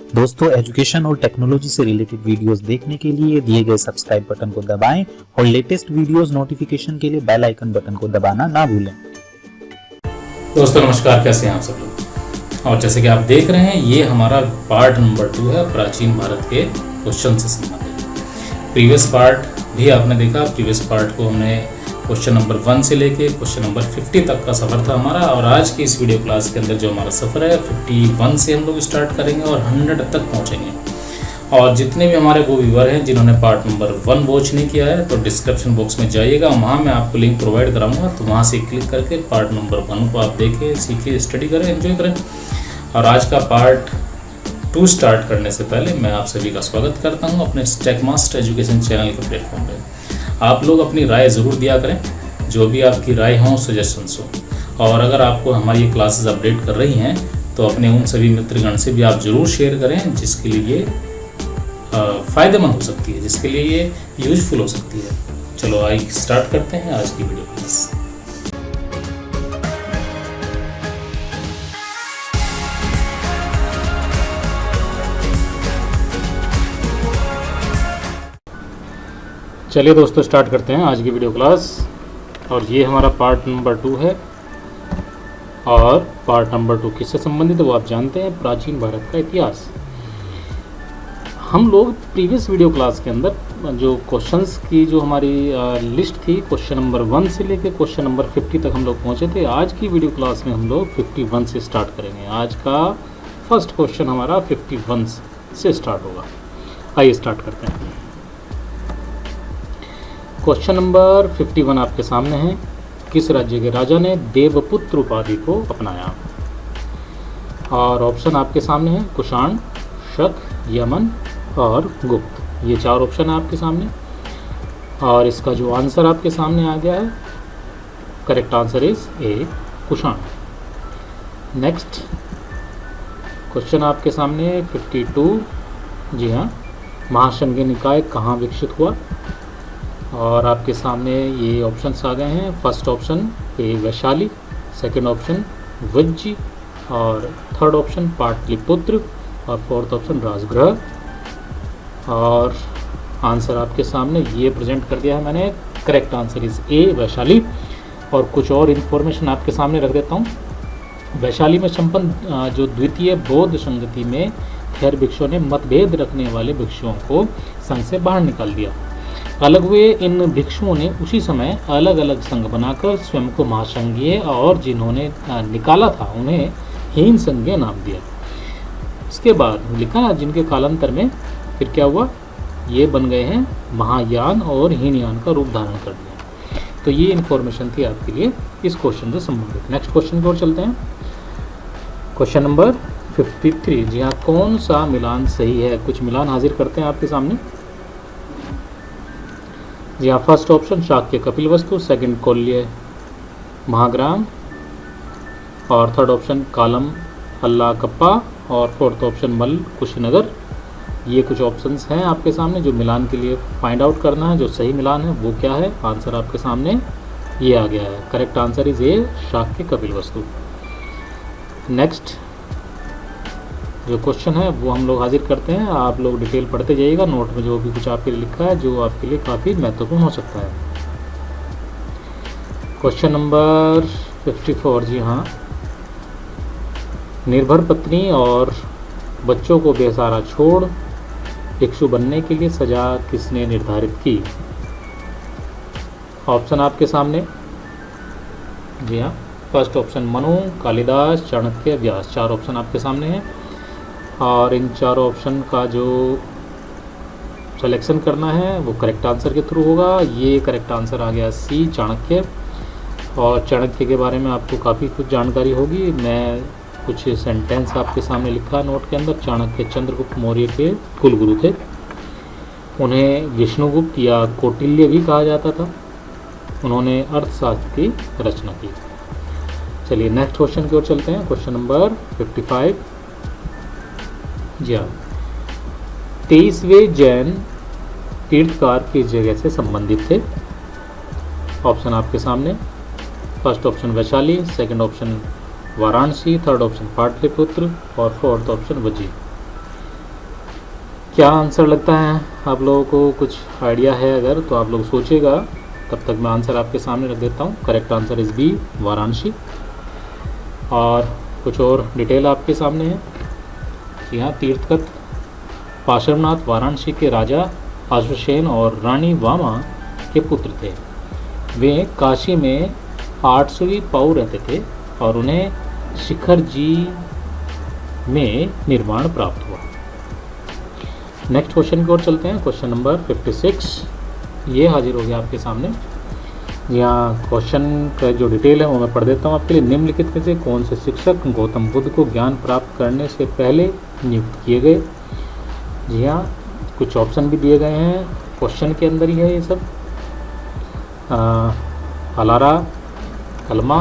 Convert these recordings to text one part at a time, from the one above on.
दोस्तों, एजुकेशन और टेक्नोलॉजी से रिलेटेड वीडियोस देखने के लिए दिए गए सब्सक्राइब बटन को दबाएं और लेटेस्ट वीडियोस नोटिफिकेशन के लिए बेल आइकन बटन को दबाना ना भूलें। दोस्तों नमस्कार, कैसे हैं आप सब लोग। और जैसे कि आप देख रहे हैं, ये हमारा पार्ट नंबर 2 है प्राचीन भारत के क्वेश्चन से संबंधित। प्रीवियस पार्ट भी आपने देखा। प्रीवियस पार्ट को हमने क्वेश्चन नंबर 1 से लेके क्वेश्चन नंबर 50 तक का सफ़र था हमारा। और आज की इस वीडियो क्लास के अंदर जो हमारा सफ़र है 51 से हम लोग स्टार्ट करेंगे और 100 तक पहुंचेंगे। और जितने भी हमारे वो व्यूअर हैं जिन्होंने पार्ट नंबर 1 वॉच नहीं किया है, तो डिस्क्रिप्शन बॉक्स में जाइएगा, वहाँ मैं आपको लिंक प्रोवाइड कराऊंगा। तो वहाँ से क्लिक करके पार्ट नंबर 1 को आप देखें, सीखिए, स्टडी करें, एंजॉय करें। और आज का पार्ट 2 स्टार्ट करने से पहले मैं आप सभी का स्वागत करता हूँ अपने टेकमास्टर एजुकेशन चैनल के प्लेटफॉर्म पर। आप लोग अपनी राय ज़रूर दिया करें, जो भी आपकी राय हो, सजेशंस हो। और अगर आपको हमारी ये क्लासेस अपडेट कर रही हैं तो अपने उन सभी मित्रगण से भी आप ज़रूर शेयर करें, जिसके लिए ये फ़ायदेमंद हो सकती है, जिसके लिए ये यूजफुल हो सकती है। चलो आइए स्टार्ट करते हैं आज की वीडियो क्लास। चलिए दोस्तों, स्टार्ट करते हैं आज की वीडियो क्लास। और ये हमारा पार्ट नंबर 2 है। और पार्ट नंबर 2 किससे संबंधित है वो आप जानते हैं, प्राचीन भारत का इतिहास। हम लोग प्रीवियस वीडियो क्लास के अंदर जो क्वेश्चंस की जो हमारी लिस्ट थी, क्वेश्चन नंबर 1 से लेकर क्वेश्चन नंबर 50 तक हम लोग पहुँचे थे। आज की वीडियो क्लास में हम लोग 51 से स्टार्ट करेंगे। आज का फर्स्ट क्वेश्चन हमारा 51 से स्टार्ट होगा। आइए स्टार्ट करते हैं। क्वेश्चन नंबर 51 आपके सामने है। किस राज्य के राजा ने देवपुत्र उपाधि को अपनाया? और ऑप्शन आपके सामने है कुषाण, शक, यमन और गुप्त। ये 4 ऑप्शन है आपके सामने। और इसका जो आंसर आपके सामने आ गया है, correct answer is A, Kushan. Next question आपके सामने 52। जी हाँ, महाशंगी निकाय कहाँ विकसित हुआ? और आपके सामने ये ऑप्शंस आ गए हैं। First option A Vaishali, second option Vajji, और थर्ड ऑप्शन पाटलिपुत्र, और फोर्थ ऑप्शन राजगृह। और आंसर आपके सामने ये प्रेजेंट कर दिया है मैंने। करेक्ट आंसर इज ए, वैशाली। और कुछ और इन्फॉर्मेशन आपके सामने रख देता हूँ। वैशाली में संपन्न जो द्वितीय बौद्ध संगति में खैर भिक्षुओं ने मतभेद रखने वाले भिक्षुओं को संघ से बाहर निकाल दिया। अलग हुए इन भिक्षुओं ने उसी समय अलग अलग संघ बनाकर स्वयं को महासंघीय और जिन्होंने निकाला था उन्हें हीन संघीय नाम दिया। इसके बाद लिखा ना, जिनके कालांतर में फिर क्या हुआ, ये बन गए हैं महायान और हीनयान का रूप धारण कर दिया। तो ये इन्फॉर्मेशन थी आपके लिए इस क्वेश्चन से संबंधित। नेक्स्ट क्वेश्चन की ओर चलते हैं। Question number 53। जी हाँ, कौन सा मिलान सही है? कुछ मिलान हाजिर करते हैं आपके सामने। जी हाँ, first option Shakya Kapilavastu, second Koliya Mahagram, और थर्ड ऑप्शन कालम अल्लाकप्पा, और फोर्थ ऑप्शन मल कुशीनगर। ये कुछ ऑप्शंस हैं आपके सामने जो मिलान के लिए फाइंड आउट करना है। जो सही मिलान है वो क्या है, आंसर आपके सामने ये आ गया है। Correct answer is A, Shakya Kapilvastu. Next जो क्वेश्चन है वो हम लोग हाजिर करते हैं। आप लोग डिटेल पढ़ते जाइएगा, नोट में जो भी कुछ आपके लिए लिखा है जो आपके लिए काफ़ी महत्वपूर्ण हो सकता है। Question number 54। जी हाँ, निर्भर पत्नी और बच्चों को बेसहारा छोड़ भिक्षु बनने के लिए सजा किसने निर्धारित की? ऑप्शन आपके सामने। जी हाँ, फर्स्ट ऑप्शन मनु, कालिदास, चाणक्य, व्यास। 4 ऑप्शन आपके सामने हैं। और इन 4 ऑप्शन का जो सिलेक्शन करना है वो करेक्ट आंसर के थ्रू होगा। ये करेक्ट आंसर आ गया सी, चाणक्य। और चाणक्य के बारे में आपको काफ़ी कुछ जानकारी होगी। मैं कुछ सेंटेंस आपके सामने लिखा नोट के अंदर। चाणक्य चंद्रगुप्त मौर्य के कुलगुरु थे। उन्हें विष्णुगुप्त या कौटिल्य भी कहा जाता था। उन्होंने अर्थशास्त्र की रचना की। चलिए नेक्स्ट क्वेश्चन की ओर चलते हैं। Question number 55। जी हाँ, 23वें जैन तीर्थकार किस जगह से संबंधित थे? ऑप्शन आपके सामने। First option Vaishali, second option Varanasi, third option Pataliputra और फोर्थ ऑप्शन वज्जी। क्या आंसर लगता है आप लोगों को? कुछ आइडिया है अगर तो आप लोग सोचिएगा, तब तक मैं आंसर आपके सामने रख देता हूँ। Correct answer is B, Varanasi. और कुछ और डिटेल आपके सामने है। यहाँ तीर्थकथ पार्श्वनाथ वाराणसी के राजा अश्वसेन और रानी वामा के पुत्र थे। वे काशी में 800वीं पाऊ रहते थे और उन्हें शिखर जी में निर्माण प्राप्त हुआ। नेक्स्ट क्वेश्चन की ओर चलते हैं। क्वेश्चन नंबर 56 ये हाजिर हो गया आपके सामने। यहाँ क्वेश्चन का जो डिटेल है वो मैं पढ़ देता हूँ आपके लिए। निम्नलिखित में से कौन से शिक्षक गौतम बुद्ध को ज्ञान प्राप्त करने से पहले नियुक्त किए गए? जी हाँ, कुछ ऑप्शन भी दिए गए हैं, क्वेश्चन के अंदर ही है ये सब। अलारा, कलमा,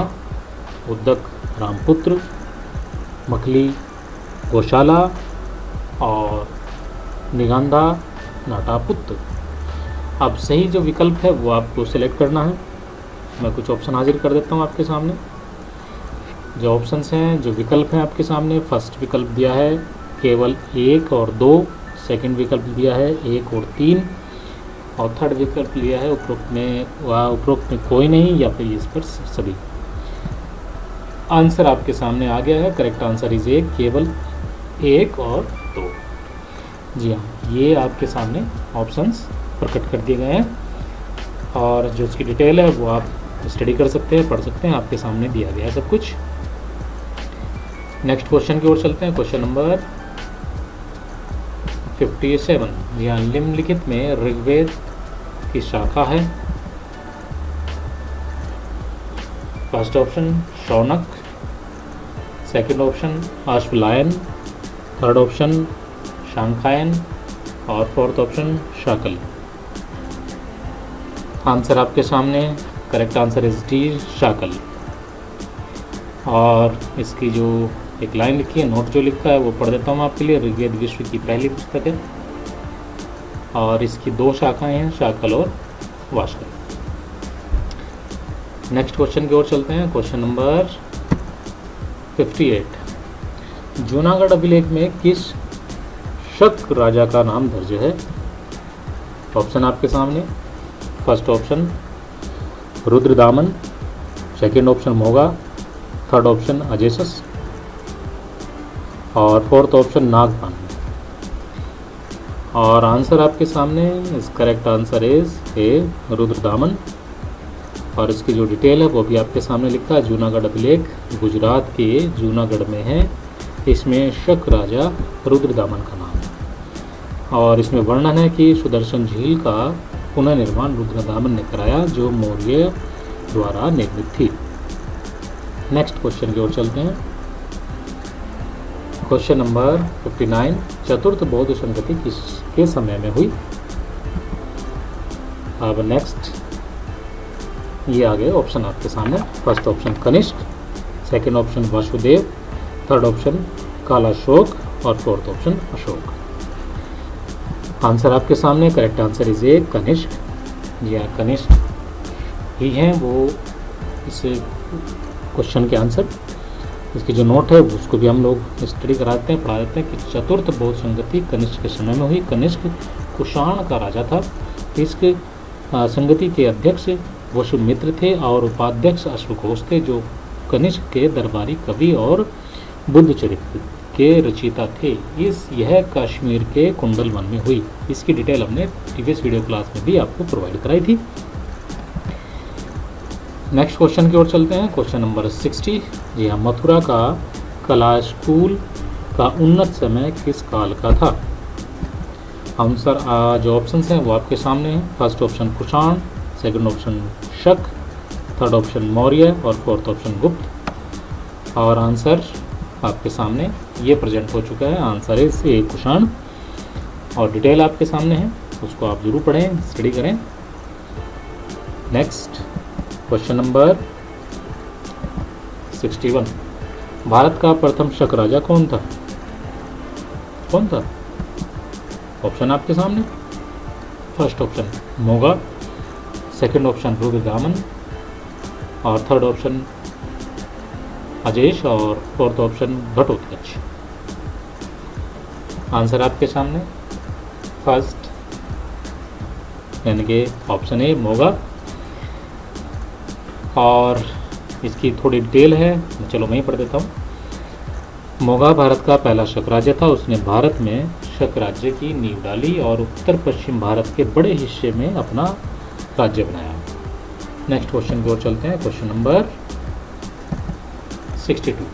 उद्दक रामपुत्र, मखली गौशाला और निगंधा नाटापुत्र। अब सही जो विकल्प है वो आपको सिलेक्ट करना है। मैं कुछ ऑप्शन हाजिर कर देता हूँ आपके सामने। जो ऑप्शंस हैं, जो विकल्प हैं आपके सामने, फर्स्ट विकल्प दिया है केवल 1 और 2, सेकंड विकल्प दिया है 1 और 3, और थर्ड विकल्प लिया है उपरोक्त में कोई नहीं या फिर इस पर सभी। आंसर आपके सामने आ गया है। करेक्ट आंसर इज ए, केवल 1 और 2। जी हाँ, ये आपके सामने ऑप्शंस प्रकट कर दिए गए हैं और जो उसकी डिटेल है वो आप स्टडी कर सकते हैं, पढ़ सकते हैं, आपके सामने दिया गया है सब कुछ। नेक्स्ट क्वेश्चन की ओर चलते हैं। Question number 57। यहाँ निम्नलिखित में ऋग्वेद की शाखा है। First option Shaunaka, second option Ashvalayana, third option Shankhayana और फोर्थ ऑप्शन शाकल। आंसर आपके सामने। Correct answer is D, Shakala. और इसकी जो एक लाइन लिखी है, नोट जो लिखा है वो पढ़ देता हूँ आपके लिए। ऋग्वेद विश्व की पहली पुस्तक है और इसकी 2 शाखाएं हैं, शाकल और वाशकल। नेक्स्ट क्वेश्चन की ओर चलते हैं। Question number 58। जूनागढ़ अभिलेख में किस शक राजा का नाम दर्ज है? ऑप्शन आपके सामने। First option Rudradaman, second option Moga, third option Azes और फोर्थ ऑप्शन नागपान। और आंसर आपके सामने। इस correct answer is A, Rudradaman. और इसकी जो डिटेल है वो भी आपके सामने लिखा है। जूनागढ़ अभिलेख गुजरात के जूनागढ़ में है। इसमें शक राजा रुद्रदामन का नाम है और इसमें वर्णन है कि सुदर्शन झील का पुनर्निर्माण रुद्रदामन ने कराया, जो मौर्य द्वारा निर्मित थी। नेक्स्ट क्वेश्चन की ओर चलते हैं। Question number 59। चतुर्थ बौद्ध संगति किसके समय में हुई? अब नेक्स्ट ये आ गए ऑप्शन आपके सामने। First option Kanishka, second option Vasudev, third option Kalashok और फोर्थ ऑप्शन अशोक। आंसर आपके सामने। Correct answer is A, Kanishka. या कनिष्क ही हैं वो इस क्वेश्चन के आंसर। इसकी जो नोट है उसको भी हम लोग स्टडी कराते हैं, पढ़ा देते हैं कि चतुर्थ बौद्ध संगति कनिष्क के समय में हुई। कनिष्क कुषाण का राजा था। इस संगति के अध्यक्ष वसुमित्र थे और उपाध्यक्ष अश्वघोष थे, जो कनिष्क के दरबारी कवि और बुद्ध चरित्र के रचयिता थे। यह कश्मीर के कुंडल वन में हुई। इसकी डिटेल हमने प्रीवियस वीडियो क्लास में भी आपको प्रोवाइड कराई थी। नेक्स्ट क्वेश्चन की ओर चलते हैं। Question number 60। जी हाँ, मथुरा का कला स्कूल का उन्नत समय किस काल का था? आंसर जो ऑप्शंस हैं वो आपके सामने हैं। First option Kushan, second option शक, थर्ड ऑप्शन मौर्य और फोर्थ ऑप्शन गुप्त। और आंसर आपके सामने ये प्रेजेंट हो चुका है। आंसर इज ए, कुषाण। और डिटेल आपके सामने है, उसको आप जरूर पढ़ें, स्टडी करें। Next question number 61। भारत का प्रथम शक राजा कौन था? कौन था? ऑप्शन आपके सामने। First option Moga, second option Rudradaman और थर्ड ऑप्शन अजेश और फोर्थ ऑप्शन घटोत्कच। आंसर आपके सामने। फर्स्ट यानी कि ऑप्शन ए मोगा। और इसकी थोड़ी डिटेल है, चलो मैं ही पढ़ देता हूँ। मोगा भारत का पहला शक राज्य था। उसने भारत में शक राज्य की नींव डाली और उत्तर पश्चिम भारत के बड़े हिस्से में अपना राज्य बनाया। नेक्स्ट क्वेश्चन की ओर चलते हैं। Question number 62।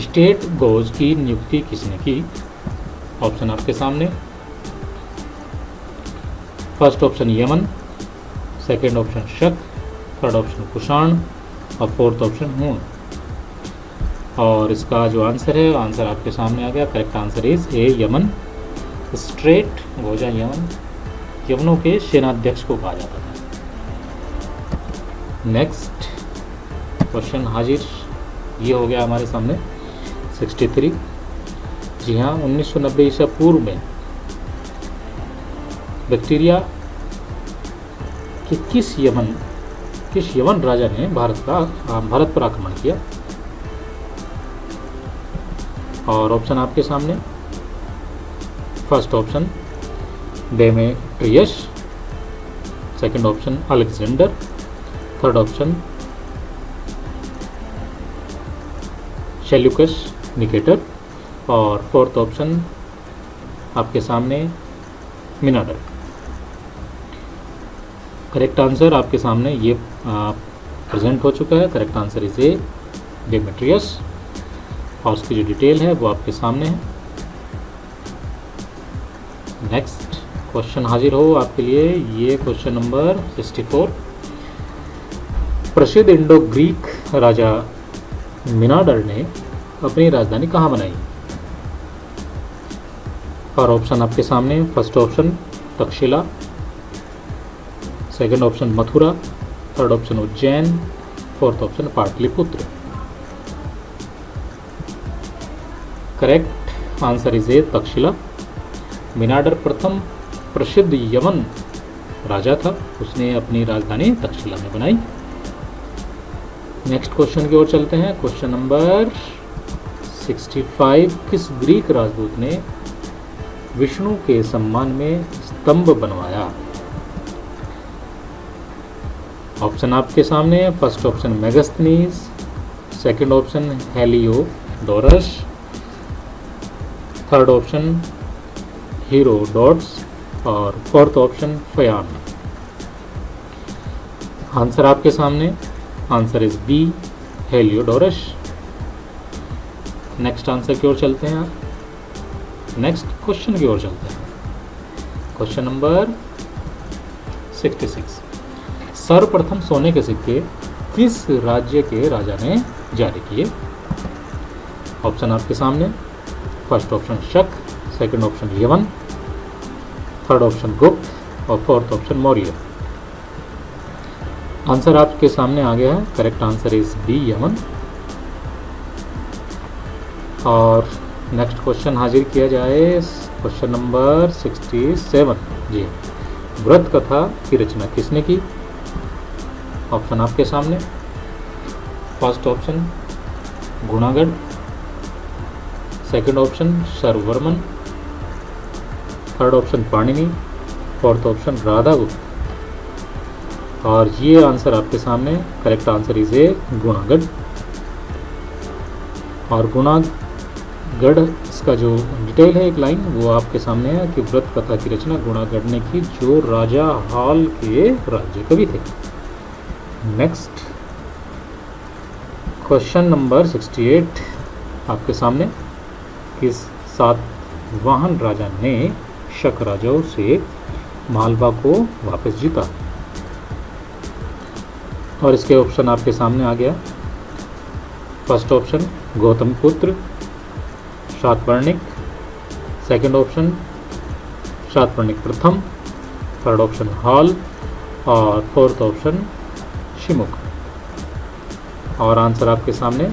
स्टेट गोज की नियुक्ति किसने की? ऑप्शन आपके सामने। First option Yemen, second option शक, थर्ड ऑप्शन कुषाण और फोर्थ ऑप्शन हूण। और इसका जो आंसर है, आंसर आपके सामने आ गया। Correct answer is A Yemen. Straight गोजा यमन यमनों के सेनाध्यक्ष को कहा जाता था। नेक्स्ट क्वेश्चन हाजिर, ये हो गया हमारे सामने 63। जी हाँ, 1990 ईसा पूर्व में बैक्टीरिया कि किस यमन राजा ने भारत पर आक्रमण किया? और ऑप्शन आपके सामने। First option Demetrius, second option Alexander, third option Seleucus Nicator और फोर्थ ऑप्शन आपके सामने मिनाडर। करेक्ट आंसर आपके सामने ये प्रेजेंट हो चुका है। Correct answer is A Demetrius और उसकी जो डिटेल है वो आपके सामने है। नेक्स्ट क्वेश्चन हाजिर हो आपके लिए, ये क्वेश्चन नंबर 64। प्रसिद्ध इंडो ग्रीक राजा मिनाडर ने अपनी राजधानी कहाँ बनाई? और ऑप्शन आपके सामने। First option Taxila, second option Mathura, third option Ujjain, fourth option Pataliputra. Correct answer is A Taxila. Menander प्रथम प्रसिद्ध यमन राजा था, उसने अपनी राजधानी तक्षशिला में बनाई। नेक्स्ट क्वेश्चन की ओर चलते हैं। Question number 65। किस ग्रीक राजदूत ने विष्णु के सम्मान में स्तंभ बनवाया? ऑप्शन आपके सामने। First option Megasthenes, second option Heliodorus, third option Herodotus और फोर्थ ऑप्शन फयान। आंसर आपके सामने। Answer is B Heliodorus. Next answer की ओर चलते हैं। नेक्स्ट क्वेश्चन की ओर चलते हैं। Question number 66। सर्वप्रथम सोने के सिक्के किस राज्य के राजा ने जारी किए? ऑप्शन आपके सामने। फर्स्ट ऑप्शन शक, second option Yemen, third option गुप्त और फोर्थ ऑप्शन मौर्य। आंसर आपके सामने आ गया है। Correct answer is B Yemen. और नेक्स्ट क्वेश्चन हाजिर किया जाए। Question number 67। जी, व्रत कथा की रचना किसने की? ऑप्शन आपके सामने। First option Gunagarh, second option Sarvavarman, third option Panini, fourth option Radhagupta. और ये आंसर आपके सामने। Correct answer is A Gunagarh. और गुणागढ़, इसका जो डिटेल है एक लाइन वो आपके सामने है कि व्रत कथा की रचना गुणागढ़ ने की, जो राजा हाल के राज्य कवि थे। नेक्स्ट क्वेश्चन नंबर 68 आपके सामने। किस सातवाहन राजा ने शक राजाओं से मालवा को वापस जीता? और इसके ऑप्शन आपके सामने आ गया। फर्स्ट ऑप्शन गौतमपुत्र शातवर्णिक, सेकंड ऑप्शन शातवर्णिक प्रथम, थर्ड ऑप्शन हाल और फोर्थ ऑप्शन शिमुख। और आंसर आपके सामने।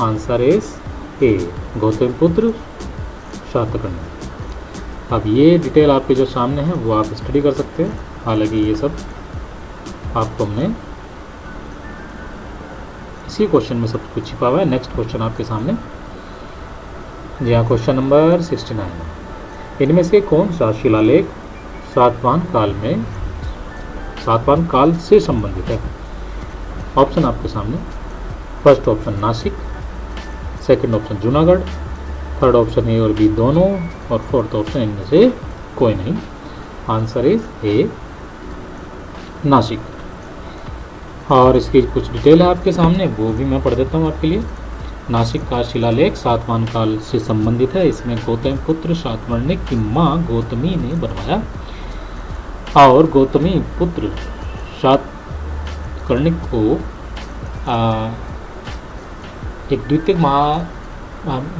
Answer is A Gautamputra Shatakarni. अब ये डिटेल आपके जो सामने है वो आप स्टडी कर सकते हैं। हालांकि ये सब आपको हमने इसी क्वेश्चन में सब कुछ छिपा हुआ है। नेक्स्ट क्वेश्चन आपके सामने। जी हाँ, क्वेश्चन नंबर 69। इनमें से कौन सा शिलालेख सातवाहन काल से संबंधित है? ऑप्शन आपके सामने। First option Nashik, second option Junagadh, third option A और बी दोनों, और फोर्थ ऑप्शन इनमें से कोई नहीं। आंसर इज ए नासिक। और इसकी कुछ डिटेल है आपके सामने, वो भी मैं पढ़ देता हूँ आपके लिए। नासिक का शिलालेख सातवाहन काल से संबंधित है। इसमें गौतम पुत्र शातवर्णिक की माँ गौतमी ने बनवाया और गौतमी पुत्र शातकर्णिक को एक द्वितीय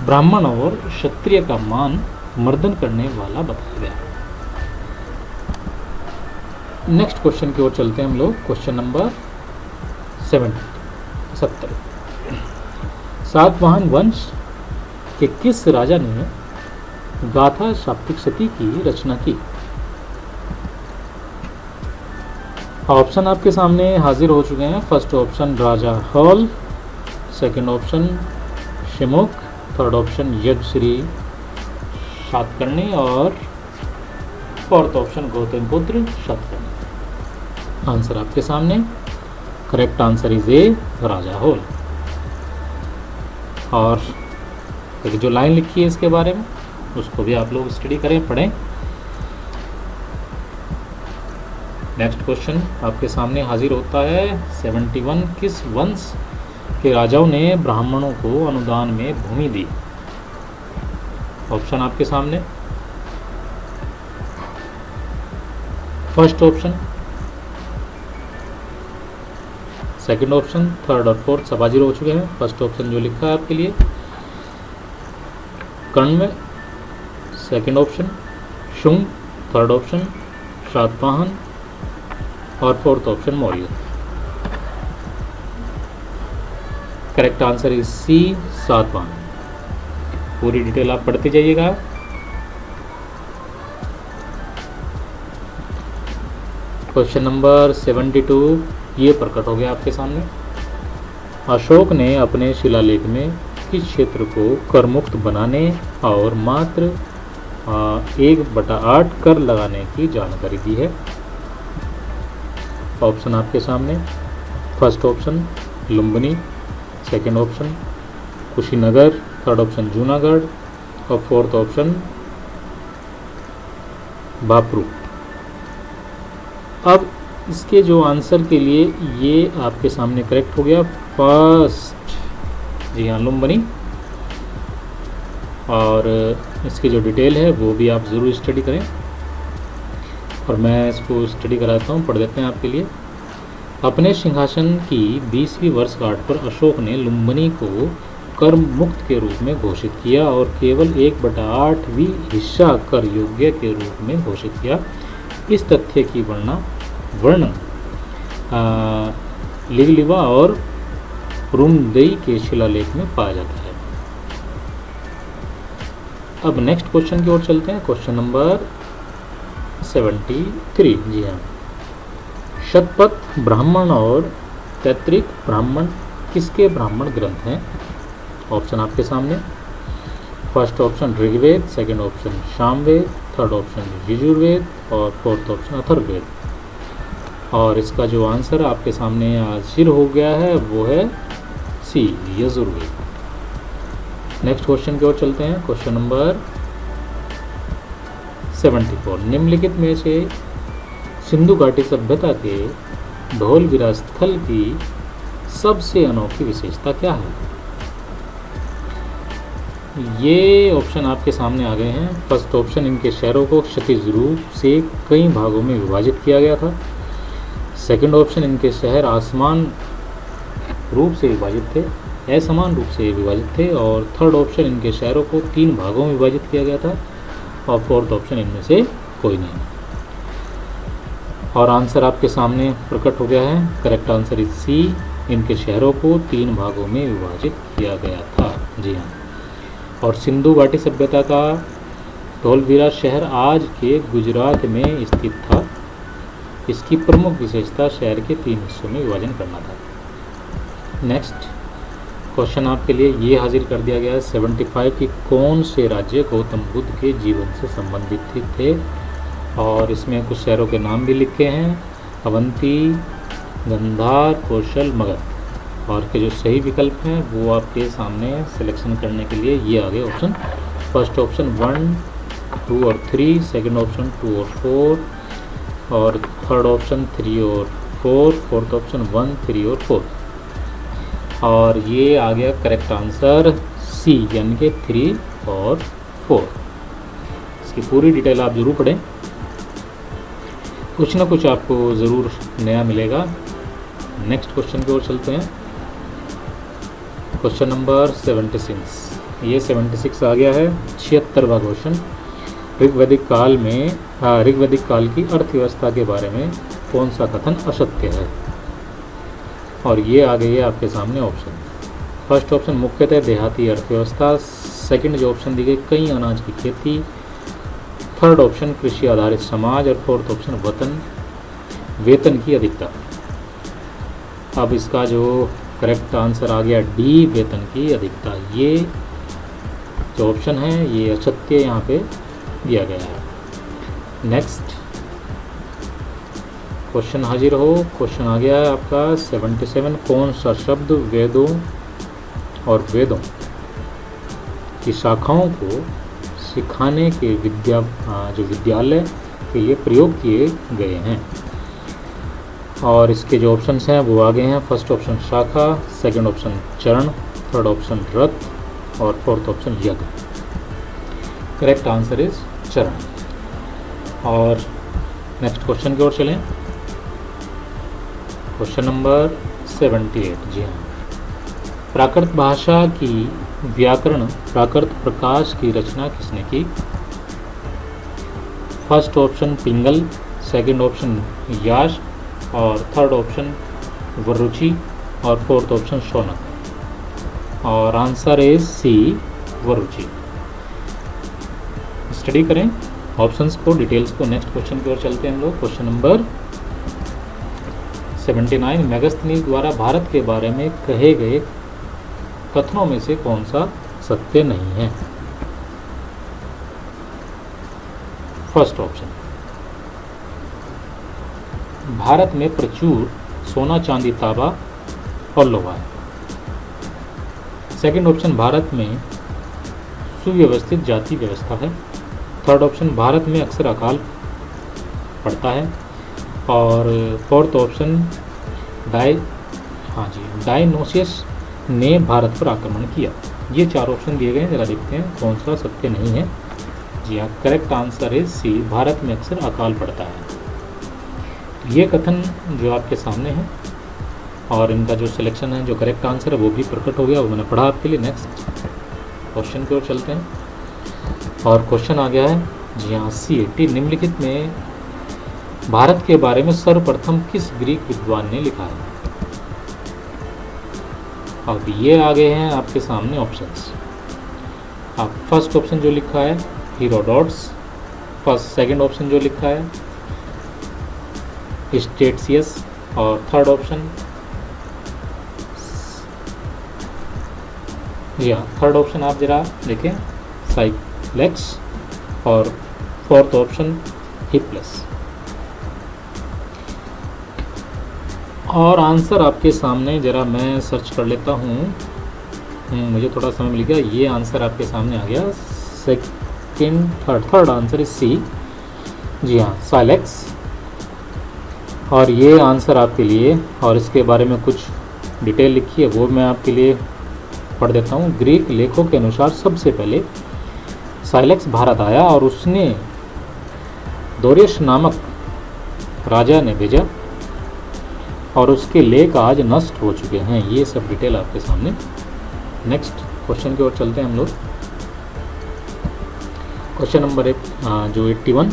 ब्राह्मण और क्षत्रिय का मान मर्दन करने वाला बताया गया। नेक्स्ट क्वेश्चन की ओर चलते हैं हम लोग। Question number 70। सातवाहन वंश के किस राजा ने गाथा सप्तशती की रचना की? ऑप्शन आपके सामने हाजिर हो चुके हैं। First option Raja Hal, second option Shimukh, third option Yajnashri Satakarni और fourth option Gautam Putra Shatakarni. Answer आपके सामने। Correct answer is A Raja Hal. और एक जो लाइन लिखी है इसके बारे में उसको भी आप लोग स्टडी करें, पढ़ें। नेक्स्ट क्वेश्चन आपके सामने हाजिर होता है 71। किस वंश के राजाओं ने ब्राह्मणों को अनुदान में भूमि दी? ऑप्शन आपके सामने। First option, second option, third और फोर्थ सब हाजिर हो चुके हैं। फर्स्ट ऑप्शन जो लिखा है आपके लिए Kanva, second option Shunga, third option Shatavahana और fourth option Maurya. Correct answer is C Satavahana. पूरी डिटेल आप पढ़ते जाइएगा। क्वेश्चन नंबर 72 ये प्रकट हो गया आपके सामने। अशोक ने अपने शिलालेख में किस क्षेत्र को कर मुक्त बनाने और मात्र 1/8 कर लगाने की जानकारी दी है? ऑप्शन आपके सामने। First option Lumbini, second option Kushinagar, third option Junagadh और फोर्थ ऑप्शन बापरू। अब इसके जो आंसर के लिए ये आपके सामने करेक्ट हो गया फर्स्ट, जी हाँ लुम्बिनी। और इसकी जो डिटेल है वो भी आप ज़रूर स्टडी करें और मैं इसको स्टडी कराता हूँ, पढ़ देते हैं आपके लिए। अपने सिंहासन की 20वीं वर्षगांठ पर अशोक ने लुम्बिनी को कर मुक्त के रूप में घोषित किया और केवल 1/8वीं हिस्सा कर योग्य के रूप में घोषित किया। इस तथ्य की वर्णन लिगलिवा और रुमदई के शिलालेख में पाया जाता है। अब नेक्स्ट क्वेश्चन की ओर चलते हैं। क्वेश्चन नंबर 73, जी हाँ। शतपथ ब्राह्मण और तैत्रिक ब्राह्मण किसके ब्राह्मण ग्रंथ हैं? ऑप्शन आपके सामने। First option Rigveda, second option Samveda, third option Yajurveda और फोर्थ ऑप्शन अथर्ववेद। और इसका जो आंसर आपके सामने हाजिर हो गया है वो है सी यजुर्वेद। नेक्स्ट क्वेश्चन की ओर चलते हैं। Question number 74। निम्नलिखित में से सिंधु घाटी सभ्यता के ढोल विरास्थल की सबसे अनोखी विशेषता क्या है? ये ऑप्शन आपके सामने आ गए हैं। फर्स्ट ऑप्शन, इनके शहरों को क्षैतिज रूप से कई भागों में विभाजित किया गया था। सेकंड ऑप्शन, इनके शहर असमान रूप से विभाजित थे। और थर्ड ऑप्शन, इनके शहरों को 3 भागों में विभाजित किया गया था। और फोर्थ ऑप्शन इनमें से कोई नहीं। और आंसर आपके सामने प्रकट हो गया है। करेक्ट आंसर इज सी, इनके शहरों को 3 भागों में विभाजित किया गया था। जी हाँ। और सिंधु घाटी सभ्यता का धौलवीरा शहर आज के गुजरात में स्थित था। इसकी प्रमुख विशेषता शहर के 3 हिस्सों में विभाजन करना था। नेक्स्ट क्वेश्चन आपके लिए ये हाजिर कर दिया गया है 75 की कौन से राज्य गौतम बुद्ध के जीवन से संबंधित थे, और इसमें कुछ शहरों के नाम भी लिखे हैं, अवंती, गंधार, कौशल, मगध। और के जो सही विकल्प हैं वो आपके सामने सिलेक्शन करने के लिए ये आ गए ऑप्शन। फर्स्ट ऑप्शन 1, 2 और 3, सेकंड ऑप्शन 2 और 4, और थर्ड ऑप्शन 3 और 4, फोर्थ ऑप्शन 1, 3 और 4। और ये आ गया करेक्ट आंसर सी, यानी कि 3 और 4। इसकी पूरी डिटेल आप ज़रूर पढ़ें, कुछ ना कुछ आपको ज़रूर नया मिलेगा। नेक्स्ट क्वेश्चन की ओर चलते हैं। क्वेश्चन नंबर 76, ये 76 आ गया है। 76वां क्वेश्चन, ऋग्वैदिक काल की अर्थव्यवस्था के बारे में कौन सा कथन असत्य है? और ये आ गई है आपके सामने ऑप्शन। फर्स्ट ऑप्शन मुख्यतः देहाती अर्थव्यवस्था, सेकंड जो ऑप्शन दी गई कई अनाज की खेती, थर्ड ऑप्शन कृषि आधारित समाज, और फोर्थ ऑप्शन वेतन की अधिकता। अब इसका जो करेक्ट आंसर आ गया डी, वेतन की अधिकता। ये जो ऑप्शन है ये असत्य यहाँ पे दिया गया है। नेक्स्ट क्वेश्चन हाजिर हो। क्वेश्चन आ गया है आपका 77, कौन सा शब्द वेदों और वेदों की शाखाओं को सिखाने के विद्यालय के लिए प्रयोग किए गए हैं? और इसके जो ऑप्शंस हैं वो आ गए हैं। फर्स्ट ऑप्शन शाखा, सेकंड ऑप्शन चरण, थर्ड ऑप्शन रथ, और फोर्थ ऑप्शन यज्ञ। करेक्ट आंसर इज चरण। और नेक्स्ट क्वेश्चन की ओर चलें। क्वेश्चन नंबर 78, जी हाँ, प्राकृत भाषा की व्याकरण प्राकृत प्रकाश की रचना किसने की? फर्स्ट ऑप्शन पिंगल, सेकंड ऑप्शन याश, और थर्ड ऑप्शन वरुचि, और फोर्थ ऑप्शन शौनक। और answer is C, Vararuchi. Study करें ऑप्शंस को, डिटेल्स को। नेक्स्ट क्वेश्चन की ओर चलते हैं हम लोग। क्वेश्चन नंबर 79, मेगास्थनीज द्वारा भारत के बारे में कहे गए कथनों में से कौन सा सत्य नहीं है? फर्स्ट ऑप्शन, भारत में प्रचुर सोना, चांदी, तांबा और लोहा है। सेकंड ऑप्शन, भारत में सुव्यवस्थित जाति व्यवस्था है। थर्ड ऑप्शन, भारत में अक्सर अकाल पड़ता है। और फोर्थ ऑप्शन, डायनोसियस ने भारत पर आक्रमण किया। ये चार ऑप्शन दिए गए हैं, जरा देखते हैं कौन सा सत्य नहीं है। जी हाँ, correct answer is C, Bharat में अक्सर अकाल पड़ता है। ये कथन जो आपके सामने है और इनका जो सिलेक्शन है, जो करेक्ट आंसर है वो भी प्रकट हो गया, वो मैंने पढ़ा आपके लिए। नेक्स्ट क्वेश्चन की ओर चलते हैं। और क्वेश्चन आ गया है, जी हाँ, C80 निम्नलिखित में भारत के बारे में सर्वप्रथम किस ग्रीक विद्वान ने लिखा है? अब ये आ गए हैं आपके सामने ऑप्शंस। अब फर्स्ट ऑप्शन जो लिखा है हीरोडोट्स, सेकंड ऑप्शन जो लिखा है स्टेट्सियस, और थर्ड ऑप्शन, जी हाँ, थर्ड ऑप्शन आप जरा देखें साइक्लेक्स, और फोर्थ ऑप्शन हिप्लस। और आंसर आपके सामने, जरा मैं सर्च कर लेता हूँ, मुझे थोड़ा समय मिल गया। ये आंसर आपके सामने आ गया, second, third answer is C, जी हाँ, साइलेक्स। और ये आंसर आपके लिए, और इसके बारे में कुछ डिटेल लिखी है वो मैं आपके लिए पढ़ देता हूँ। ग्रीक लेखों के अनुसार सबसे पहले साइलेक्स भारत आया और उसने दोरेश नामक राजा ने भेजा और उसके लेख आज नष्ट हो चुके हैं। ये सब डिटेल आपके सामने। नेक्स्ट क्वेश्चन की ओर चलते हैं हम लोग। क्वेश्चन नंबर जो 81,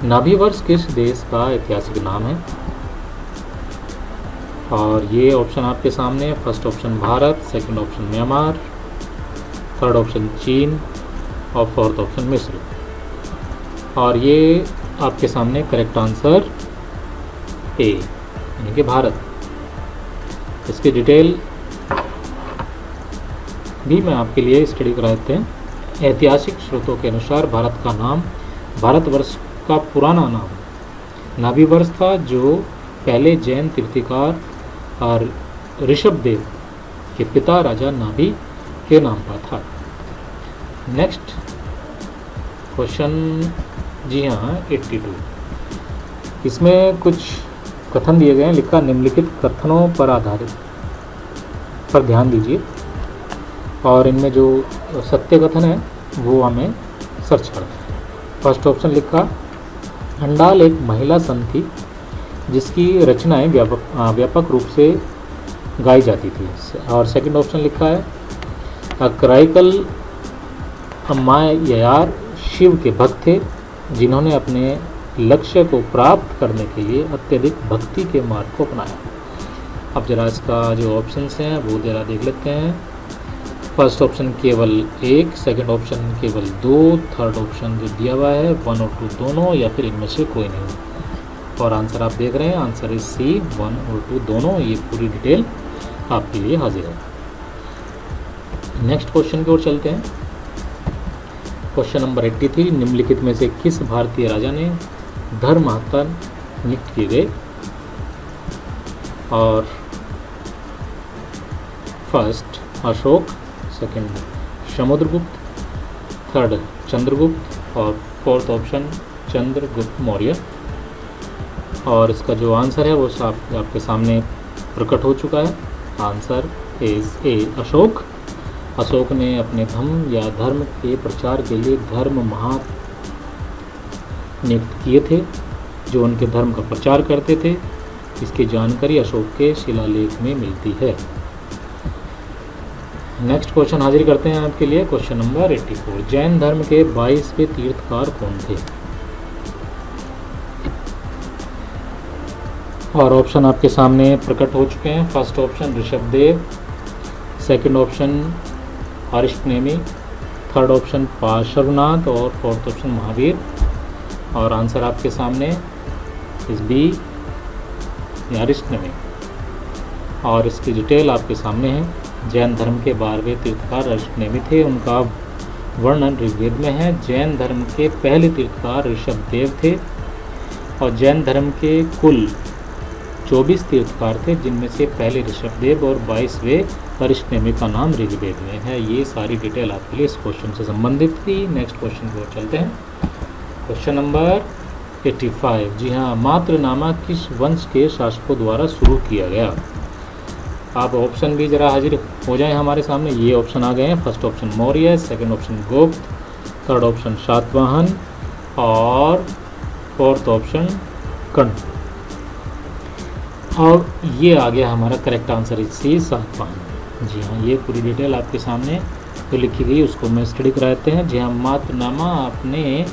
नाभिवर्ष किस देश का ऐतिहासिक नाम है? और ये ऑप्शन आपके सामने, first option Bharat, second option Myanmar, third option चीन, और फोर्थ ऑप्शन मिस्र। और ये आपके सामने करेक्ट आंसर ए, यानी कि भारत। इसकी डिटेल भी मैं आपके लिए स्टडी करा देते हैं। ऐतिहासिक स्रोतों के अनुसार भारत का नाम भारतवर्ष का पुराना नाम नाभिवर्ष था, जो पहले जैन तीर्थकार और ऋषभदेव के पिता राजा नाभि के नाम पर था। नेक्स्ट क्वेश्चन, जी हाँ 82, इसमें कुछ कथन दिए गए हैं। लिखा निम्नलिखित कथनों पर आधारित पर ध्यान दीजिए और इनमें जो सत्य कथन है वो हमें सर्च करना है। फर्स्ट ऑप्शन लिखा अंडाल एक महिला संत थी जिसकी रचनाएं व्यापक रूप से गाई जाती थी। और सेकंड ऑप्शन लिखा है कराईकल अम्मायार शिव के भक्त थे जिन्होंने अपने लक्ष्य को प्राप्त करने के लिए अत्यधिक भक्ति के मार्ग को अपनाया। अब जरा इसका जो ऑप्शंस हैं वो जरा देख लेते हैं। फर्स्ट ऑप्शन केवल 1, सेकंड ऑप्शन केवल 2, थर्ड ऑप्शन जो दिया हुआ है 1 और 2 दोनों, या फिर इनमें से कोई नहीं। और आंसर आप देख रहे हैं, आंसर इज सी 1 और 2 दोनों। ये पूरी डिटेल आपके लिए हाजिर है। नेक्स्ट क्वेश्चन की ओर चलते हैं। क्वेश्चन नंबर 83, निम्नलिखित में से किस भारतीय राजा ने धर्महत्या नियुक्त किए गए? और first Ashok, second Samudragupta, third Chandragupta और फोर्थ ऑप्शन चंद्रगुप्त मौर्य। और इसका जो आंसर है वो आपके सामने प्रकट हो चुका है। Answer is A Ashok. Ashok ने अपने धर्म के प्रचार के लिए धर्म महा नियुक्त किए थे जो उनके धर्म का प्रचार करते थे। इसकी जानकारी अशोक के शिलालेख में मिलती है। नेक्स्ट क्वेश्चन हाजिर करते हैं आपके लिए। क्वेश्चन नंबर 84, जैन धर्म के 22वें तीर्थकार कौन थे? और ऑप्शन आपके सामने प्रकट हो चुके हैं। First option Rishabhdev, second option Arishtanemi, third option Parshvanath और फोर्थ ऑप्शन महावीर। और आंसर आपके सामने इस बी अरिष्टनेमी। और इसकी डिटेल आपके सामने है। जैन धर्म के 12वें तीर्थकार अरिष्टनेमी थे। उनका वर्णन ऋग्वेद में है। जैन धर्म के पहले तीर्थकार ऋषभदेव थे और जैन धर्म के कुल 24 तीर्थकार थे, जिनमें से पहले ऋषभदेव और 22वें अरिष्टनेमी का नाम ऋग्वेद में है। ये सारी डिटेल आपके लिए इस क्वेश्चन से संबंधित थी। नेक्स्ट क्वेश्चन की ओर चलते हैं। क्वेश्चन नंबर 85, जी हाँ, मात्रनामा किस वंश के शासकों द्वारा शुरू किया गया? आप ऑप्शन भी जरा हाजिर हो जाएं हमारे सामने। ये ऑप्शन आ गए हैं। First option Maurya, second option Gupta, third option Satavahana और फोर्थ ऑप्शन कर्ण। और ये आ गया हमारा correct answer is C Satavahana. जी हाँ, ये पूरी डिटेल आपके सामने जो लिखी गई उसको मैं स्टडी कराते हैं। जी हाँ, मात्रनामा अपने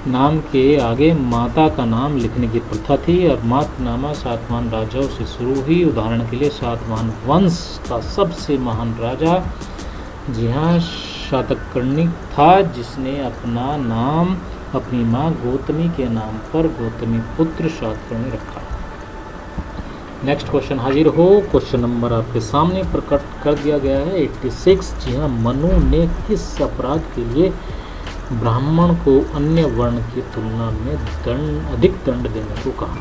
नाम के आगे माता का नाम लिखने की प्रथा थी और मात्रनामा सातवाहन राजाओं से शुरू हुई। उदाहरण के लिए सातवाहन वंश का सबसे महान राजा, जी हाँ, शातकर्णी था, जिसने अपना नाम अपनी माँ गौतमी के नाम पर गौतमी पुत्र शातकर्णी रखा। नेक्स्ट क्वेश्चन हाजिर हो। क्वेश्चन नंबर आपके सामने प्रकट कर दिया गया है 86। जी हाँ, मनु ने किस अपराध के लिए ब्राह्मण को अन्य वर्ण की तुलना में अधिक दंड देने को कहा?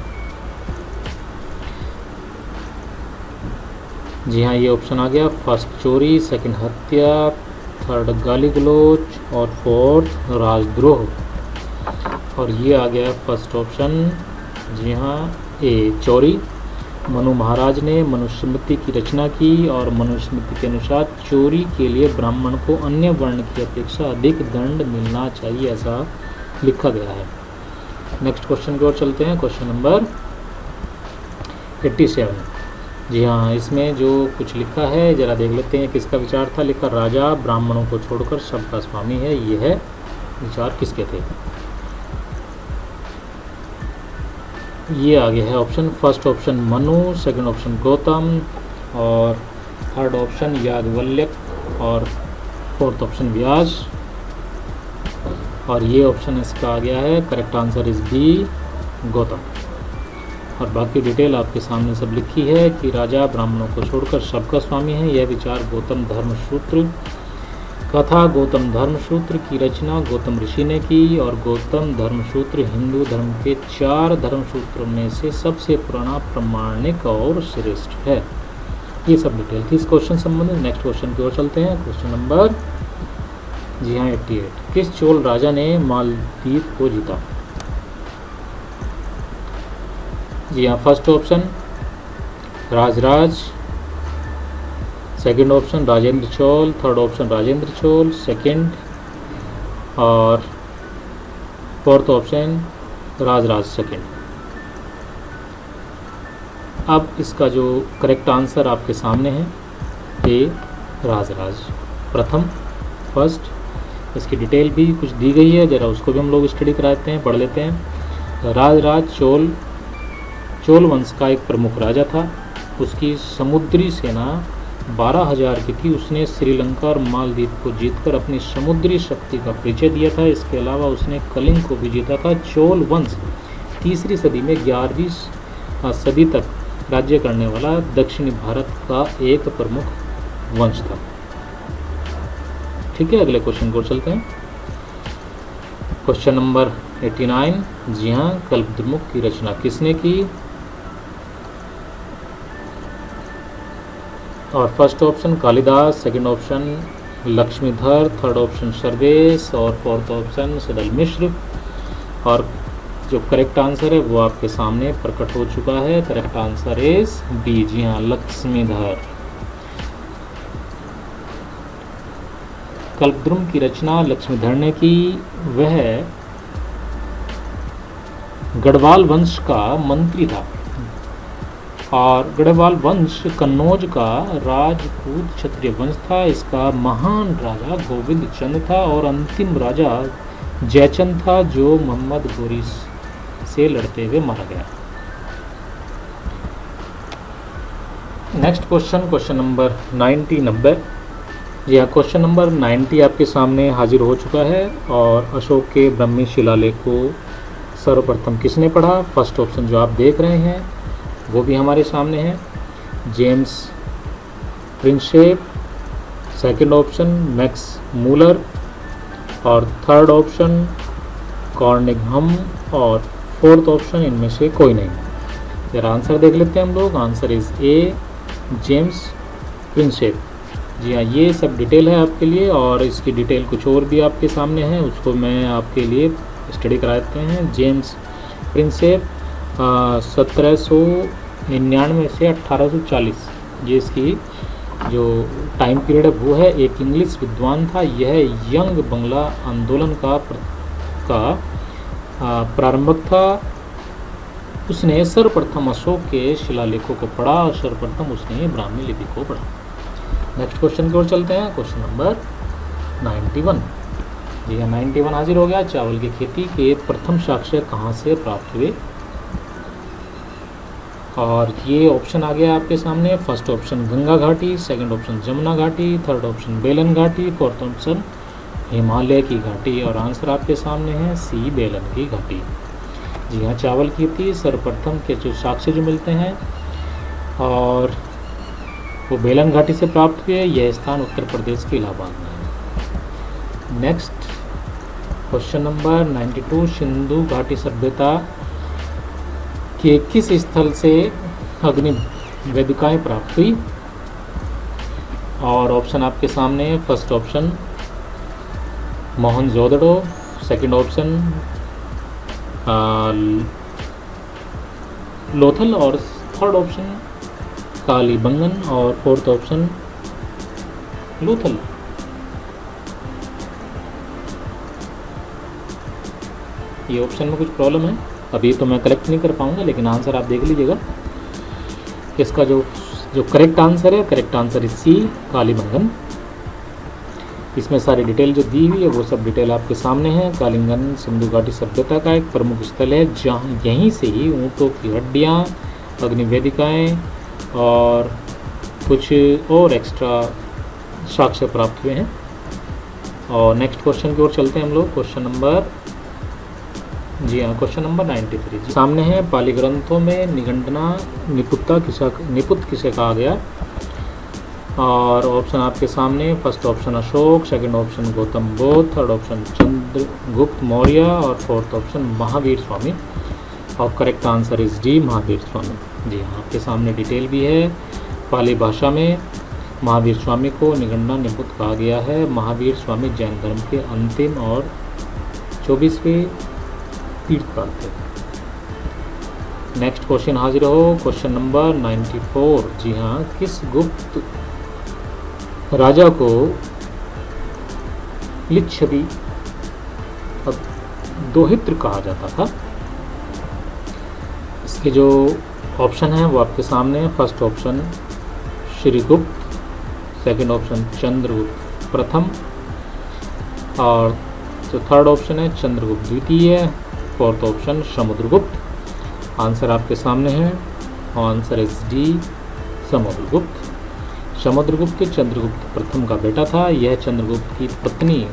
जी हाँ, ये ऑप्शन आ गया। फर्स्ट चोरी, सेकंड हत्या, थर्ड गाली गलौज और फोर्थ राजद्रोह। और ये आ गया फर्स्ट ऑप्शन, जी हाँ, ए चोरी। मनु महाराज ने मनुस्मृति की रचना की और मनुस्मृति के अनुसार चोरी के लिए ब्राह्मण को अन्य वर्ण की अपेक्षा अधिक दंड मिलना चाहिए, ऐसा लिखा गया है। नेक्स्ट क्वेश्चन की ओर चलते हैं। Question number 87। जी हाँ, इसमें जो कुछ लिखा है जरा देख लेते हैं किसका विचार था। लिखा राजा ब्राह्मणों को छोड़कर सबका स्वामी है। ये है विचार किसके थे? ये आगे है option. First option Manu, second option Gautam और थर्ड ऑप्शन याज्ञवल्क्य और फोर्थ ऑप्शन व्यास। और ये ऑप्शन इसका आ गया है। Correct answer is B Gautam. और बाकी डिटेल आपके सामने सब लिखी है कि राजा ब्राह्मणों को छोड़कर सबका स्वामी है। यह विचार गौतम धर्म सूत्र कथा गौतम धर्मसूत्र की रचना गौतम ऋषि ने की, और गौतम धर्मसूत्र हिंदू धर्म के 4 धर्मसूत्रों में से सबसे पुराना, प्रामाणिक और श्रेष्ठ है। ये सब डिटेल थी इस क्वेश्चन संबंधित। नेक्स्ट क्वेश्चन की ओर चलते हैं। क्वेश्चन नंबर 88, किस चोल राजा ने मालदीव को जीता? जी हाँ, first option Rajaraja, second option Rajendra Chola, third option Rajendra Chola second, और फोर्थ ऑप्शन राजराज सेकंड। अब इसका जो करेक्ट आंसर आपके सामने है ये राजराज प्रथम, फर्स्ट। इसकी डिटेल भी कुछ दी गई है, ज़रा उसको भी हम लोग स्टडी कराते हैं, पढ़ लेते हैं। राजराज चोल वंश का एक प्रमुख राजा था। उसकी समुद्री सेना 12,000 की थी। उसने श्रीलंका और मालदीव को जीतकर अपनी समुद्री शक्ति का परिचय दिया था। इसके अलावा उसने कलिंग को भी जीता था। चोल वंश 3री सदी में 11वीं सदी तक राज्य करने वाला दक्षिणी भारत का एक प्रमुख वंश था। ठीक है, अगले क्वेश्चन को चलते हैं। क्वेश्चन नंबर 89, जी हाँ, कल्पद्रुम की रचना किसने की? और first option Kalidas, second option Lakshmidhar, third option Sarvesh, और फोर्थ ऑप्शन सदल मिश्र। और जो करेक्ट आंसर है वो आपके सामने प्रकट हो चुका है। करेक्ट आंसर इज बी, जी हाँ, लक्ष्मीधर। कल्पद्रुम की रचना लक्ष्मीधर ने की। वह गढ़वाल वंश का मंत्री था, और गढ़वाल वंश कन्नौज का राजपूत क्षत्रिय वंश था। इसका महान राजा गोविंद चंद था, और अंतिम राजा जयचंद था, जो मोहम्मद गोरी से लड़ते हुए मारा गया। Next question, question number 90। जी हाँ, क्वेश्चन नंबर 90 आपके सामने हाजिर हो चुका है। और अशोक के ब्रह्मी शिलालेख को सर्वप्रथम किसने पढ़ा? फर्स्ट ऑप्शन जो आप देख रहे हैं वो भी हमारे सामने है, James Prinsep. Second option Max Muller, और थर्ड ऑप्शन कॉर्निंघम, और फोर्थ ऑप्शन इनमें से कोई नहीं। जरा आंसर देख लेते हैं हम लोग। Answer is A, James Prinsep. जी हाँ, ये सब डिटेल है आपके लिए, और इसकी डिटेल कुछ और भी आपके सामने है, उसको मैं आपके लिए स्टडी करा देते हैं। जेम्स प्रिंसेप 1799 से 1840, ये इसकी जो टाइम पीरियड है वो है। एक इंग्लिश विद्वान था। यह यंग बंगला आंदोलन का प्रारंभक था। उसने सर्वप्रथम अशोक के शिलालेखों को पढ़ा, और सर्वप्रथम उसने ब्राह्मी लिपि को पढ़ा। नेक्स्ट क्वेश्चन की ओर चलते हैं। Question number 91। जी हाँ, 91 हाजिर हो गया। चावल की खेती के प्रथम साक्ष्य कहाँ से प्राप्त हुए? और ये ऑप्शन आ गया आपके सामने। फर्स्ट ऑप्शन गंगा घाटी, सेकंड ऑप्शन जमुना घाटी, थर्ड ऑप्शन बेलन घाटी, फोर्थ ऑप्शन हिमालय की घाटी। और आंसर आपके सामने है सी, बेलन की घाटी। जी हाँ, चावल की खेती सर्वप्रथम के जो साक्ष्य जो मिलते हैं और वो बेलन घाटी से प्राप्त हुए। यह स्थान उत्तर प्रदेश के इलाहाबाद में है। नेक्स्ट क्वेश्चन नंबर 92, सिंधु घाटी सभ्यता के किस स्थल से अग्नि वेदिकाएँ प्राप्त हुई? और ऑप्शन आपके सामने है। First option Mohenjodaro, second option Lothal, और थर्ड ऑप्शन कालीबंगन, और फोर्थ ऑप्शन लोथल। ये ऑप्शन में कुछ प्रॉब्लम है, अभी तो मैं कलेक्ट नहीं कर पाऊंगा, लेकिन आंसर आप देख लीजिएगा। इसका जो करेक्ट आंसर है, correct answer is C, Kalibangan. इसमें सारी डिटेल जो दी हुई है वो सब डिटेल आपके सामने है। कालीबंगन सिंधु घाटी सभ्यता का एक प्रमुख स्थल है, जहाँ यहीं से ही ऊँटों की हड्डियाँ, अग्निवेदिकाएँ और कुछ और एक्स्ट्रा साक्ष्य प्राप्त हुए हैं। और नेक्स्ट क्वेश्चन की ओर चलते हैं हम लोग। क्वेश्चन नंबर, जी हाँ, क्वेश्चन नंबर 93 सामने है। पाली ग्रंथों में निगंडना निपुत किसे कहा गया? और ऑप्शन आपके सामने, first option Ashok, second option Gautam Buddha, third option Chandragupta Maurya और फोर्थ ऑप्शन महावीर स्वामी। और correct answer is D, Mahavir Swami. जी हाँ, आपके सामने डिटेल भी है। पाली भाषा में महावीर स्वामी को निगंडा निबुद्ध कहा गया है। महावीर स्वामी जैन धर्म के अंतिम और 24वें तीर्थकार थे। नेक्स्ट क्वेश्चन हाजिर हो, क्वेश्चन नंबर 94। जी हाँ, किस गुप्त राजा को लिच्छवी दोहित्र कहा जाता था? इसके जो ऑप्शन है वो आपके सामने है। First option Shrigupt, second option Chandragupt प्रथम, और जो थर्ड ऑप्शन है चंद्रगुप्त द्वितीय, फोर्थ ऑप्शन समुद्रगुप्त। आंसर आपके सामने है, answer is D, Samudragupta. Samudragupta Chandragupta प्रथम का बेटा था। यह चंद्रगुप्त की पत्नी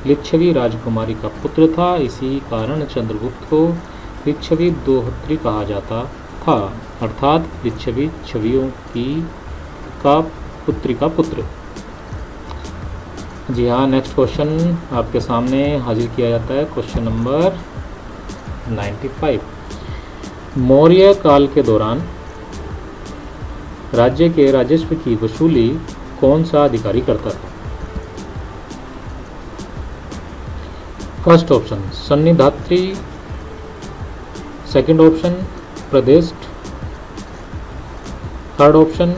लिच्छवी राजकुमारी का पुत्र था। इसी कारण चंद्रगुप्त को लिच्छवी दोहत्री कहा जाता था, अर्थात लिच्छवी छवियों की का पुत्री का पुत्र। जी हाँ, नेक्स्ट क्वेश्चन आपके सामने हाजिर किया जाता है, क्वेश्चन नंबर 95। मौर्य काल के दौरान राज्य के राजस्व की वसूली कौन सा अधिकारी करता था? फर्स्ट ऑप्शन सन्निधात्री, सेकंड ऑप्शन प्रदेष्ट, थर्ड ऑप्शन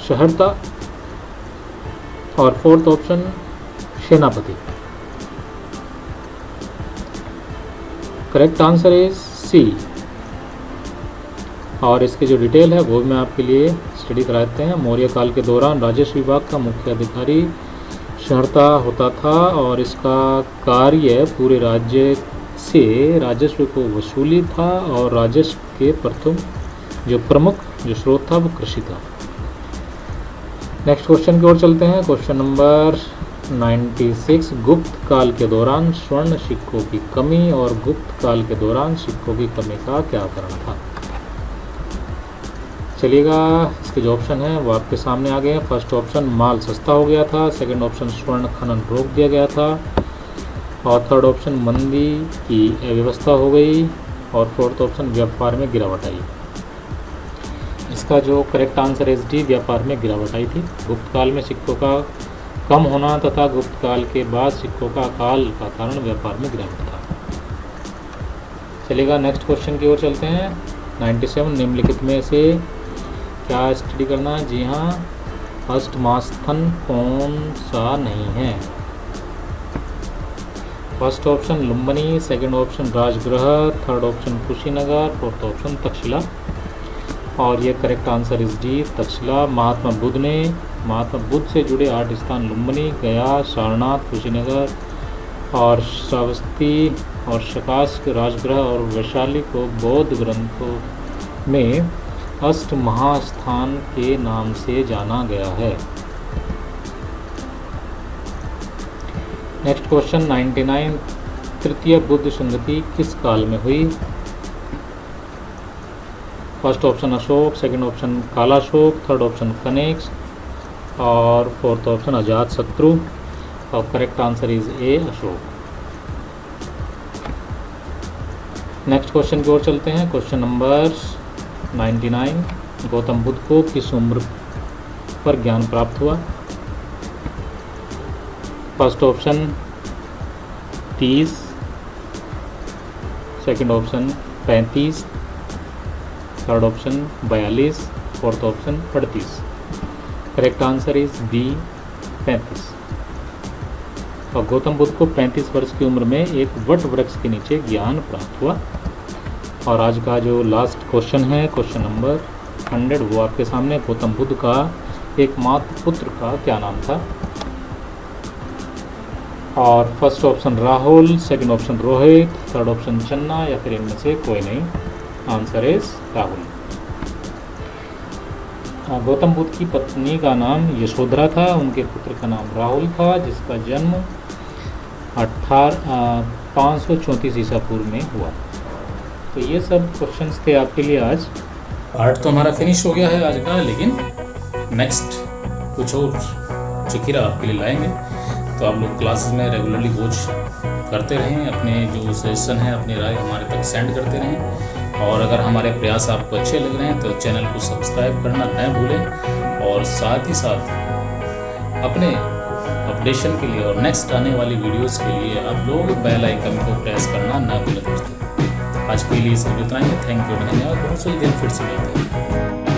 शहरता और फोर्थ ऑप्शन सेनापति। Correct answer is C. और इसकी जो डिटेल है वो मैं आपके लिए स्टडी कराते हैं। मौर्य काल के दौरान राजस्व विभाग का मुख्य अधिकारी शहरता होता था और इसका कार्य पूरे राज्य से राजस्व को वसूली था और राजस्व के प्रथम जो प्रमुख जो स्रोत था वो कृषि था। नेक्स्ट क्वेश्चन की ओर चलते हैं, क्वेश्चन नंबर 96। गुप्त काल के दौरान स्वर्ण सिक्कों की कमी और गुप्त काल के दौरान सिक्कों की कमी का क्या कारण था? चलिएगा, इसके जो ऑप्शन है वो आपके सामने आ गए हैं। फर्स्ट ऑप्शन माल सस्ता हो गया था, सेकंड ऑप्शन स्वर्ण खनन रोक दिया गया था, और थर्ड ऑप्शन मंदी की अव्यवस्था हो गई, और फोर्थ ऑप्शन व्यापार में गिरावट आई। इसका जो करेक्ट आंसर इज डी, व्यापार में गिरावट आई थी। गुप्त काल में सिक्कों का कम होना तथा गुप्त काल के बाद सिक्कों का अकाल का कारण व्यापार में गिरावट था। चलिएगा, नेक्स्ट क्वेश्चन की ओर चलते हैं। 97 निम्नलिखित में से क्या स्टडी करना है? जी हाँ, अष्टमास्थन कौन सा नहीं है? First option Lumbini, second option Rajgriha, third option Kushinagar, fourth option Taxila. और ये correct answer is D, Taxila. Mahatma Buddha से जुड़े 8 स्थान लुम्बिनी, गया, सारनाथ, कुशीनगर और श्रावस्ती और शकाश राजगृह और वैशाली को बौद्ध ग्रंथों में अष्ट महास्थान के नाम से जाना गया है। Next question 99। तृतीय बुद्ध संगति किस काल में हुई? First option Ashok, second option Kalashok, third option Kanishka और फोर्थ ऑप्शन अजातशत्रु। और correct answer is A, Ashok. Next question की ओर चलते हैं, क्वेश्चन नंबर 99। गौतम बुद्ध को किस उम्र पर ज्ञान प्राप्त हुआ? First option 30, second option 35, third option 42, fourth option 38। Correct answer is B, 35। और गौतम बुद्ध को 35 वर्ष की उम्र में एक वट वृक्ष के नीचे ज्ञान प्राप्त हुआ। और आज का जो लास्ट क्वेश्चन है, क्वेश्चन नंबर 100, वो आपके सामने। गौतम बुद्ध का एकमात्र पुत्र का क्या नाम था? और first option Rahul, second option Rohit, third option Channa या फिर इनमें से कोई नहीं। Answer is Rahul. गौतम बुद्ध की पत्नी का नाम यशोधरा था, उनके पुत्र का नाम राहुल था, जिसका जन्म 534 ईसा पूर्व में हुआ। तो ये सब क्वेश्चंस थे आपके लिए आज। पार्ट तो हमारा फिनिश हो गया है आज का, लेकिन नेक्स्ट कुछ और चिकिरा आपके लिए लाएंगे। तो आप लोग क्लासेस में रेगुलरली वॉच करते रहें, अपने जो सजेशन है, अपनी राय हमारे तक सेंड करते रहें। और अगर हमारे प्रयास आपको अच्छे लग रहे हैं तो चैनल को सब्सक्राइब करना न भूलें, और साथ ही साथ अपने अपडेशन के लिए और नेक्स्ट आने वाली वीडियोस के लिए आप लोग बेल आइकन को प्रेस करना न भूलें दोस्तों। आज के लिए सिर्फ इतना ही। थैंक यू, धन्यवाद। बहुत जल्दी फिर से मिलते हैं।